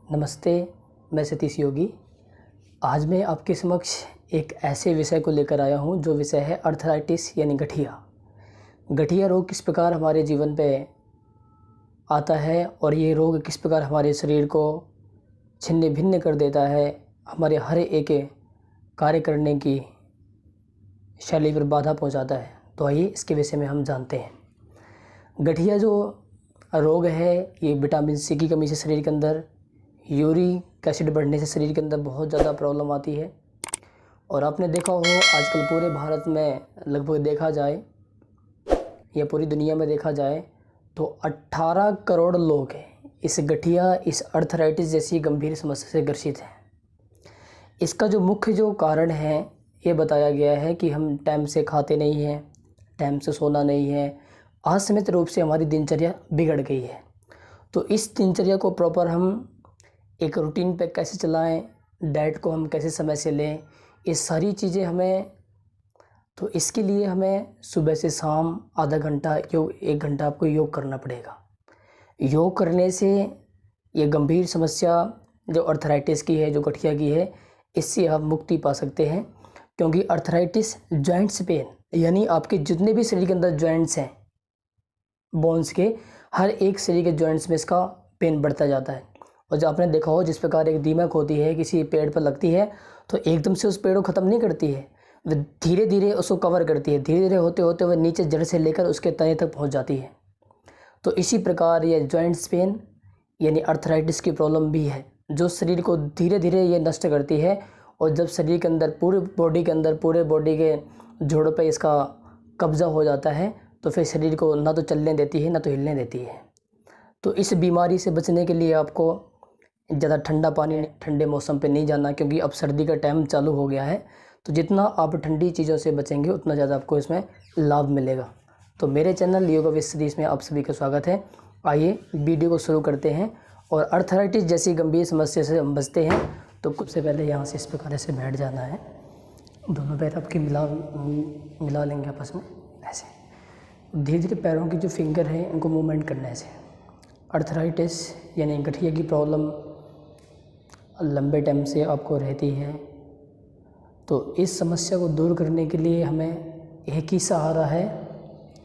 नमस्ते, मैं सतीश योगी। आज मैं आपके समक्ष एक ऐसे विषय को लेकर आया हूँ जो विषय है अर्थराइटिस यानी गठिया। गठिया रोग किस प्रकार हमारे जीवन पे आता है और ये रोग किस प्रकार हमारे शरीर को छिन्न भिन्न कर देता है, हमारे हर एक कार्य करने की शैली पर बाधा पहुँचाता है। तो आइए इसके विषय में हम जानते हैं। गठिया जो रोग है ये विटामिन सी की कमी से शरीर के अंदर, यूरिक एसिड बढ़ने से शरीर के अंदर बहुत ज़्यादा प्रॉब्लम आती है। और आपने देखा हो आजकल पूरे भारत में लगभग देखा जाए या पूरी दुनिया में देखा जाए तो 18 करोड़ लोग इस गठिया, इस अर्थराइटिस जैसी गंभीर समस्या से ग्रसित हैं। इसका जो मुख्य कारण है ये बताया गया है कि हम टाइम से खाते नहीं हैं, टाइम से सोना नहीं है, असीमित रूप से हमारी दिनचर्या बिगड़ गई है। तो इस दिनचर्या को प्रॉपर हम एक रूटीन पे कैसे चलाएं, डाइट को हम कैसे समय से लें, ये सारी चीज़ें हमें, तो इसके लिए हमें सुबह से शाम आधा घंटा योग, 1 घंटा आपको योग करना पड़ेगा। योग करने से ये गंभीर समस्या जो अर्थराइटिस की है, जो गठिया की है, इससे आप मुक्ति पा सकते हैं। क्योंकि अर्थराइटिस जॉइंट्स पेन यानी आपके जितने भी शरीर के अंदर जॉइंट्स हैं, बोन्स के हर एक शरीर के जॉइंट्स में इसका पेन बढ़ता जाता है। और जो आपने देखा हो जिस प्रकार एक दीमक होती है किसी पेड़ पर लगती है तो एकदम से उस पेड़ को ख़त्म नहीं करती है, वह धीरे धीरे उसको कवर करती है, धीरे धीरे होते होते वह नीचे जड़ से लेकर उसके तने तक पहुंच जाती है। तो इसी प्रकार ये जॉइंट्स पेन यानी अर्थराइटिस की प्रॉब्लम भी है जो शरीर को धीरे धीरे ये नष्ट करती है। और जब शरीर के अंदर पूरे बॉडी के अंदर, पूरे बॉडी के जोड़ों पर इसका कब्ज़ा हो जाता है तो फिर शरीर को ना तो चलने देती है ना तो हिलने देती है। तो इस बीमारी से बचने के लिए आपको ज़्यादा ठंडा पानी, ठंडे मौसम पे नहीं जाना, क्योंकि अब सर्दी का टाइम चालू हो गया है। तो जितना आप ठंडी चीज़ों से बचेंगे उतना ज़्यादा आपको इसमें लाभ मिलेगा। तो मेरे चैनल योगा विद सतीश में आप सभी का स्वागत है। आइए वीडियो को शुरू करते हैं। और अर्थराइटिस जैसी गंभीर समस्या से हम बचते हैं तो कुछ से पहले यहाँ से इस प्रकार से बैठ जाना है। दोनों पैर आपके मिला लेंगे आपस में ऐसे। धीरे धीरे पैरों की जो फिंगर है इनको मूवमेंट करने से अर्थराइटिस यानी गठिया की प्रॉब्लम लंबे टाइम से आपको रहती है। तो इस समस्या को दूर करने के लिए हमें एक ही सहारा है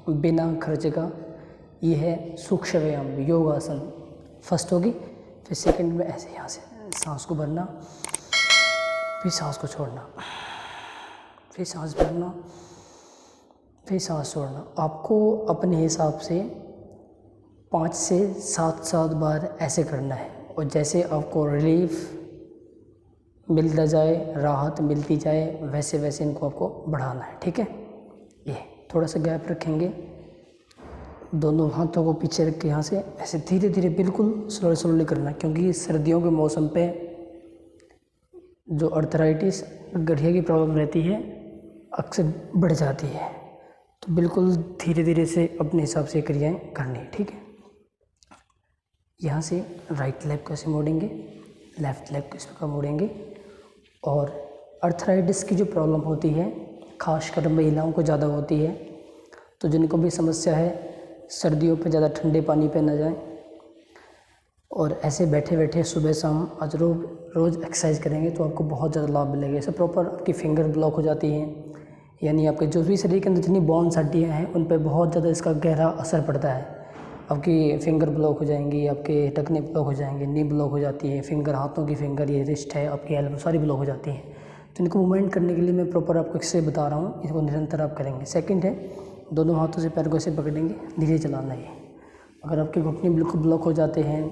बिना खर्च का, ये है सूक्ष्म व्यायाम, योगासन। फर्स्ट होगी, फिर सेकंड में ऐसे यहाँ से सांस को भरना, फिर सांस को छोड़ना, फिर सांस भरना, फिर सांस छोड़ना। आपको अपने हिसाब से 5 से 7 बार ऐसे करना है। और जैसे आपको रिलीफ मिलता जाए, राहत मिलती जाए, वैसे वैसे इनको आपको बढ़ाना है। ठीक है, ये थोड़ा सा गैप रखेंगे, दोनों हाथों को पीछे रख के यहाँ से ऐसे धीरे धीरे बिल्कुल स्लोली करना। क्योंकि सर्दियों के मौसम पे जो अर्थराइटिस, गठिया की प्रॉब्लम रहती है अक्सर बढ़ जाती है। तो बिल्कुल धीरे धीरे से अपने हिसाब से क्रियाएँ करनी। ठीक है, यहाँ से राइट लेग को ऐसे मोड़ेंगे, लेफ़्ट लेग को इस प्रकार मोड़ेंगे। और अर्थराइटिस की जो प्रॉब्लम होती है खासकर महिलाओं को ज़्यादा होती है। तो जिनको भी समस्या है सर्दियों पे ज़्यादा ठंडे पानी पे न जाएं। और ऐसे बैठे बैठे सुबह शाम आज रोज़ एक्सरसाइज करेंगे तो आपको बहुत ज़्यादा लाभ मिलेगा। इससे प्रॉपर आपकी फिंगर ब्लॉक हो जाती हैं, यानी आपके जो भी शरीर के अंदर जितनी बोन्स हड्डियाँ हैं उन पर बहुत ज़्यादा इसका गहरा असर पड़ता है। आपकी फिंगर ब्लॉक हो जाएंगी, आपके टखने ब्लॉक हो जाएंगे, नी ब्लॉक हो जाती है, फिंगर, हाथों की फिंगर, ये रिस्ट है, आपकी एल्बो सारी ब्लॉक हो जाती हैं। तो इनको मूवमेंट करने के लिए मैं प्रॉपर आपको एक्सरसाइज बता रहा हूँ, इसको निरंतर आप करेंगे। सेकंड है, दोनों हाथों से पैर को ऐसे पकड़ेंगे, धीरे चलाना है। अगर आपके घुटने बिल्कुल ब्लॉक हो जाते हैं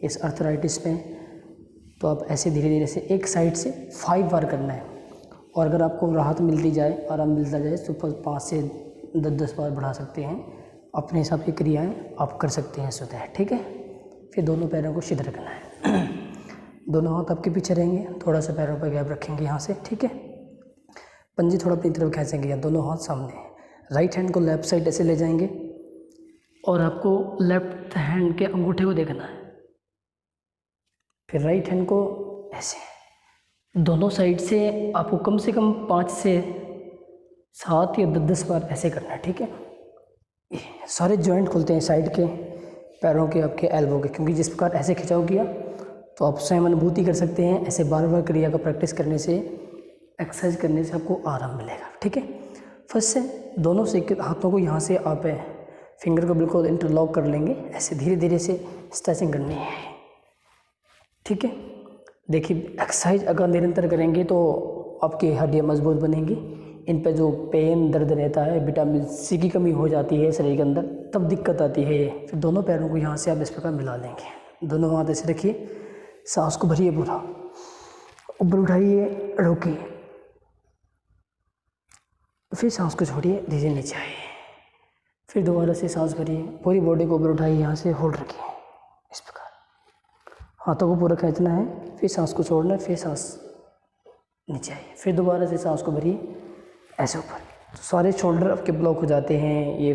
इस अर्थराइटिस में तो आप ऐसे धीरे धीरे से एक साइड से 5 बार करना है। और अगर आपको राहत मिलती जाए, आराम मिलता जाए तो 5 से 10 बार बढ़ा सकते हैं। अपने हिसाब की क्रियाएं आप कर सकते हैं स्वतः। ठीक है, फिर दोनों पैरों को सीधा रखना है। दोनों हाथ आपके पीछे रहेंगे, थोड़ा सा पैरों पर गैप रखेंगे यहाँ से। ठीक है, पंजे थोड़ा अपनी तरफ खींचेंगे या दोनों हाथ सामने। राइट हैंड को लेफ्ट साइड ऐसे ले जाएंगे और आपको लेफ्ट हैंड के अंगूठे को देखना है। फिर राइट हैंड को ऐसे दोनों साइड से आपको कम से कम 5 से 7 या 10 बार ऐसे करना है। ठीक है, सारे जॉइंट खुलते हैं साइड के, पैरों के, आपके एल्बो के, क्योंकि जिस प्रकार ऐसे खिंचाव किया तो आप स्वयं अनुभूति कर सकते हैं। ऐसे बार बार क्रिया का प्रैक्टिस करने से, एक्सरसाइज करने से आपको आराम मिलेगा। ठीक है, फर्स्ट से दोनों से हाथों को यहाँ से आप फिंगर को बिल्कुल इंटरलॉक कर लेंगे। ऐसे धीरे धीरे से स्ट्रेचिंग करनी है। ठीक है, देखिए एक्सरसाइज अगर निरंतर करेंगे तो आपकी हड्डियाँ मजबूत बनेंगी। इन पे जो पेन दर्द रहता है, विटामिन सी की कमी हो जाती है शरीर के अंदर, तब दिक्कत आती है। फिर दोनों पैरों को यहाँ से आप इस प्रकार मिला लेंगे। दोनों हाथ ऐसे रखिए, सांस को भरिए पूरा, ऊपर उठाइए, रोकिए, फिर सांस को छोड़िए, धीरे नीचे आइए, फिर दोबारा से सांस भरिए, पूरी बॉडी को ऊपर उठाइए, यहाँ से होल्ड रखिए। इस प्रकार हाथों को पूरा खींचना है, फिर सांस को छोड़ना है, फिर सांस नीचे आइए, फिर दोबारा से सांस को भरिए, ऐसे ऊपर। तो सारे शोल्डर आपके ब्लॉक हो जाते हैं, ये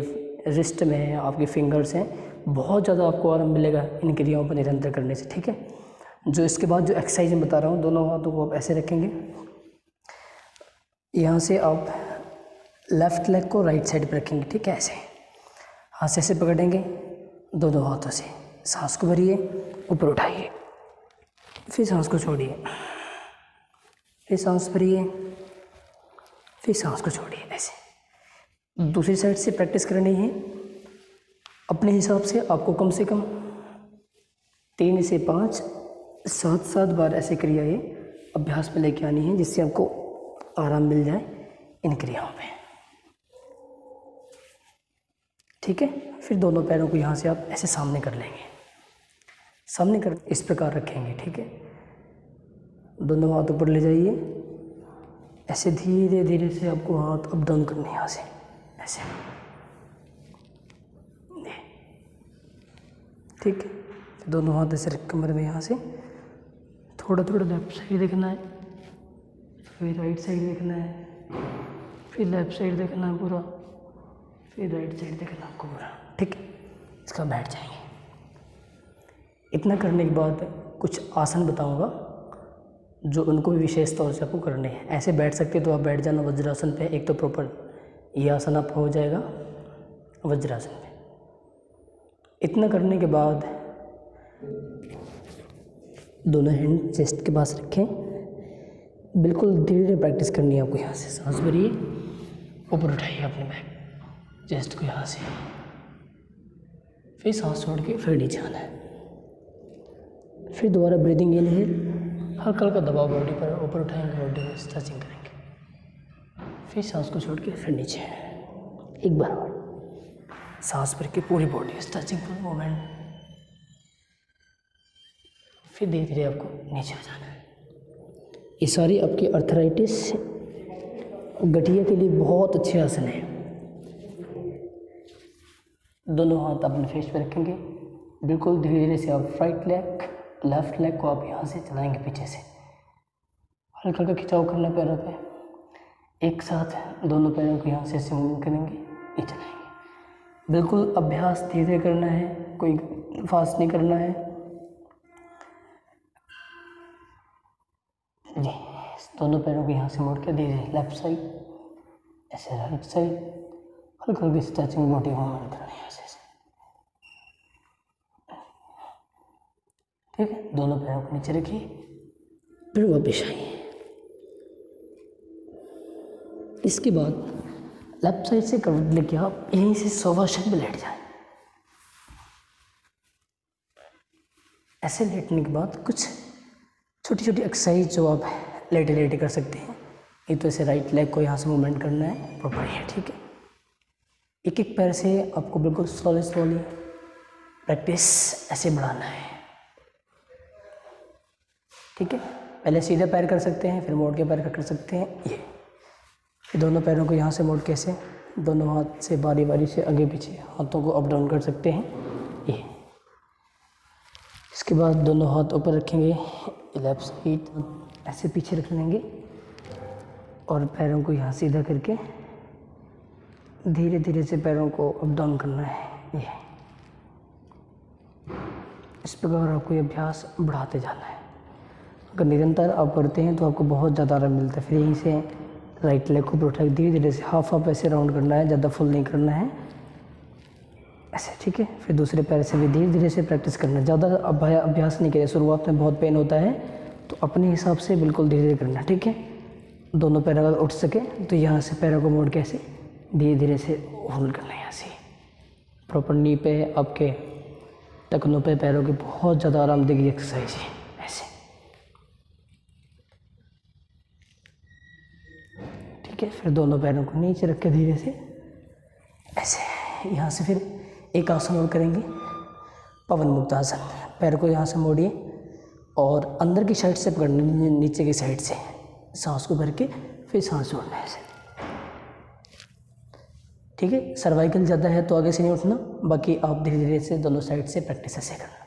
रिस्ट में है, आपके फिंगर्स हैं, बहुत ज़्यादा आपको आराम मिलेगा इन क्रियाओं पर निरंतर करने से। ठीक है, जो इसके बाद जो एक्सरसाइज मैं बता रहा हूँ, दोनों हाथों को आप ऐसे रखेंगे, यहाँ से आप लेफ़्ट लेग को राइट साइड पर रखेंगे। ठीक है, ऐसे हाथ से ऐसे पकड़ेंगे, दोनों हाथों से सांस को भरिए, ऊपर उठाइए, फिर सांस को छोड़िए, फिर सांस भरिए, फिर सांस को छोड़िए। ऐसे दूसरी साइड से प्रैक्टिस करनी है। अपने हिसाब से आपको कम से कम 3 से 5, 7 बार ऐसे क्रियाएँ अभ्यास में लेके आनी है, जिससे आपको आराम मिल जाए इन क्रियाओं में। ठीक है, फिर दोनों पैरों को यहाँ से आप ऐसे सामने कर लेंगे, सामने कर इस प्रकार रखेंगे। ठीक है, दोनों हाथ ऊपर ले जाइए, ऐसे धीरे धीरे से आपको हाथ अप डाउन करने यहाँ से ऐसे। ठीक है, फिर दोनों हाथ ऐसे रख कमर में, यहाँ से थोड़ा थोड़ा लेफ्ट साइड देखना है, फिर राइट साइड देखना है, फिर लेफ्ट साइड देखना है पूरा, फिर राइट साइड देखना आपको पूरा। ठीक है, इसका बैठ जाएंगे। इतना करने के बाद कुछ आसन बताऊंगा जो उनको भी विशेष तौर से आपको करने हैं। ऐसे बैठ सकते तो आप बैठ जाना वज्रासन पे, एक तो प्रॉपर ये आसन आपका हो जाएगा वज्रासन पे। इतना करने के बाद दोनों हैंड चेस्ट के पास रखें, बिल्कुल धीरे धीरे प्रैक्टिस करनी है आपको। यहाँ से सांस भरिए, ऊपर उठाइए अपने बैक चेस्ट को यहाँ से, फिर सांस छोड़ के फिर नीचे आना है, फिर दोबारा ब्रीदिंग इन है, हल्का हल्का दबाव बॉडी पर, ऊपर उठाएंगे, बॉडी में स्ट्रेचिंग करेंगे, फिर सांस को छोड़ के फिर नीचे। एक बार और सांस भर के पूरी बॉडी स्ट्रेचिंग फुल मूवमेंट, फिर धीरे धीरे आपको नीचे आ जाना है। ये सारी आपकी अर्थराइटिस, गठिया के लिए बहुत अच्छे आसन है। दोनों हाथ अपने फेस पे रखेंगे, बिल्कुल धीरे धीरे से आप राइट लेग लेफ्ट लेग को आप यहाँ से चलाएंगे, पीछे से हल्का हल्का खिंचाव करना पैरों पे, एक साथ दोनों पैरों को यहाँ से ऐसे मूव करेंगे, ये चलाएंगे। बिल्कुल अभ्यास धीरे धीरे करना है, कोई फास्ट नहीं करना है जी। दोनों पैरों को यहाँ से मोड़ के धीरे धीरे लेफ्ट साइड, ऐसे राइट साइड, हल्का हल्की स्ट्रेचिंग बॉडी मूवमेंट करना है ऐसे। ठीक है, दोनों पैरों को नीचे रखिए, फिर वापस आइए। इसके बाद लेफ्ट साइड से करवट लेके आप यहीं से शवासन में लेट जाएं। ऐसे लेटने के बाद कुछ छोटी छोटी एक्सरसाइज जो आप लेटे लेटे कर सकते हैं। एक तो ऐसे राइट लेग को यहाँ से मूवमेंट करना है प्रॉपर है। ठीक है, एक एक पैर से आपको बिल्कुल स्लोली स्लोली प्रैक्टिस ऐसे बढ़ाना है। ठीक है, पहले सीधे पैर कर सकते हैं, फिर मोड़ के पैर कर सकते हैं ये। फिर दोनों पैरों को यहाँ से मोड़ के ऐसे दोनों हाथ से बारी बारी से आगे पीछे हाथों को अप डाउन कर सकते हैं ये। इसके बाद दोनों हाथ ऊपर रखेंगे, लेफ्ट साइड ऐसे पीछे रख लेंगे और पैरों को यहाँ सीधा करके धीरे धीरे से पैरों को अप डाउन करना है ये। इस प्रकार आपको ये अभ्यास बढ़ाते जाना है। अगर निरंतर आप करते हैं तो आपको बहुत ज़्यादा आराम मिलता है। फिर यहीं से राइट लेग को उठा धीरे धीरे से हाफ ऐसे राउंड करना है, ज़्यादा फुल नहीं करना है। ऐसे, ठीक है। फिर दूसरे पैर से भी धीरे धीरे से प्रैक्टिस करना, ज़्यादा अभ्यास नहीं करें। शुरुआत में बहुत पेन होता है तो अपने हिसाब से बिल्कुल धीरे धीरे करना, ठीक है। दोनों पैर अगर उठ सके तो यहाँ से पैरों को मोड़ के ऐसे धीरे धीरे से होल्ड करना है। यहाँ से प्रॉपर नी पे आपके टखनों पे पैरों की बहुत ज़्यादा आरामदेह एक्सरसाइज है। ऐसे, ठीक है। फिर दोनों पैरों को नीचे रख के धीरे से ऐसे, यहाँ से फिर एक आसन और करेंगे, पवन मुक्त आसन। पैर को यहाँ से मोड़िए और अंदर की साइड से पकड़ना, नीचे की साइड से सांस को भर के फिर सांस छोड़ना है ऐसे, ठीक है। सर्वाइकल ज़्यादा है तो आगे से नहीं उठना, बाकी आप धीरे धीरे से दोनों साइड से प्रैक्टिस ऐसे करना,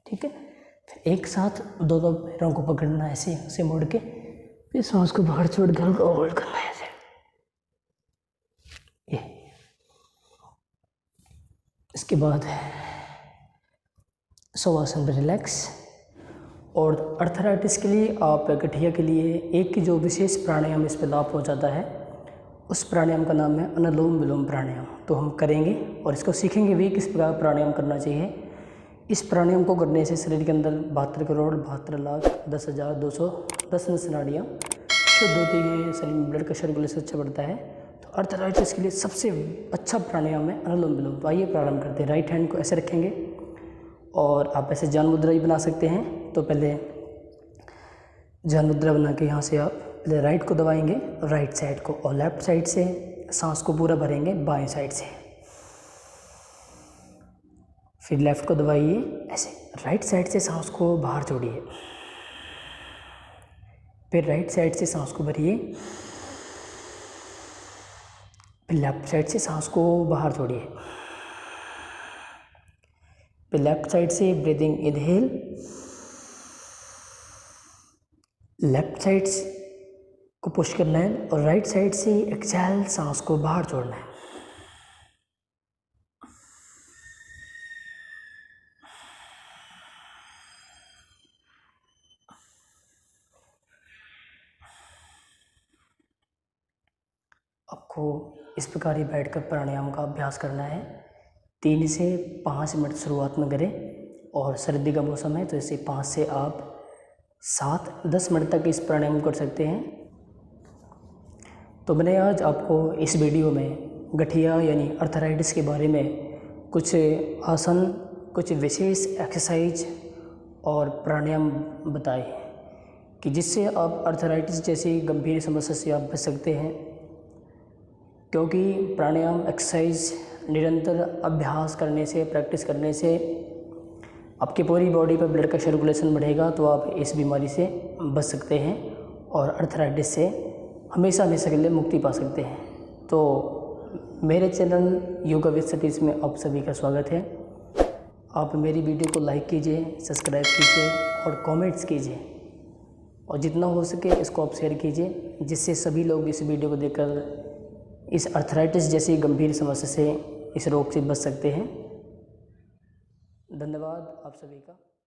ठीक है। फिर एक साथ दोनों पैरों को पकड़ना ऐसे, ऐसे मोड़ के फिर सांस को बाहर छोड़ के हल्का होल्ड करना है ऐसे। ये इसके बाद शवासन पर रिलैक्स। और अर्थराइटिस के लिए आप गठिया के लिए एक जो विशेष प्राणायाम इस पर लाभ हो जाता है, उस प्राणायाम का नाम है अनुलोम विलोम प्राणायाम। तो हम करेंगे और इसको सीखेंगे भी किस प्रकार प्राणायाम करना चाहिए। इस प्राणायाम को करने से शरीर के अंदर 72 करोड़ 72 लाख 10,210 नाड़ियाँ शुद्ध होती है, शरीर में ब्लड का सर्कुलेशन अच्छा बढ़ता है। तो अर्थराइटिस के लिए सबसे अच्छा प्राणायाम है अनुलोम विलोम। तो आइए प्रारंभ करते हैं। राइट हैंड को ऐसे रखेंगे और आप ऐसे ज्ञान मुद्रा भी बना सकते हैं। तो पहले ज्ञान मुद्रा बना के यहाँ से आप पहले राइट को दबाएंगे, राइट साइड को, और लेफ्ट साइड से सांस को पूरा भरेंगे बाएं साइड से। फिर लेफ्ट को दबाइए ऐसे, राइट साइड से सांस को बाहर छोड़िए, फिर राइट साइड से सांस को भरिए, फिर लेफ्ट साइड से सांस को बाहर छोड़िए, फिर लेफ्ट साइड से ब्रीदिंग इनहेल, लेफ्ट साइड को पुश करना है और राइट साइड से एक्सहेल, सांस को बाहर छोड़ना है। आपको इस प्रकार ही बैठकर प्राणायाम का अभ्यास करना है। 3 से 5 मिनट शुरुआत में करें, और सर्दी का मौसम है तो इसे 5 से आप 7-10 मिनट तक इस प्राणायाम कर सकते हैं। तो मैंने आज आपको इस वीडियो में गठिया यानी अर्थराइटिस के बारे में कुछ आसन, कुछ विशेष एक्सरसाइज और प्राणायाम बताए कि जिससे आप अर्थराइटिस जैसी गंभीर समस्या से आप बच सकते हैं। क्योंकि प्राणायाम एक्सरसाइज निरंतर अभ्यास करने से, प्रैक्टिस करने से आपकी पूरी बॉडी पर ब्लड का सर्कुलेशन बढ़ेगा, तो आप इस बीमारी से बच सकते हैं और अर्थराइटिस से हमेशा हमेशा के लिए मुक्ति पा सकते हैं। तो मेरे चैनल योगा विद सतीश में आप सभी का स्वागत है। आप मेरी वीडियो को लाइक कीजिए, सब्सक्राइब कीजिए और कमेंट्स कीजिए, और जितना हो सके इसको आप शेयर कीजिए, जिससे सभी लोग इस वीडियो को देखकर इस अर्थराइटिस जैसी गंभीर समस्या से, इस रोग से बच सकते हैं। धन्यवाद आप सभी का।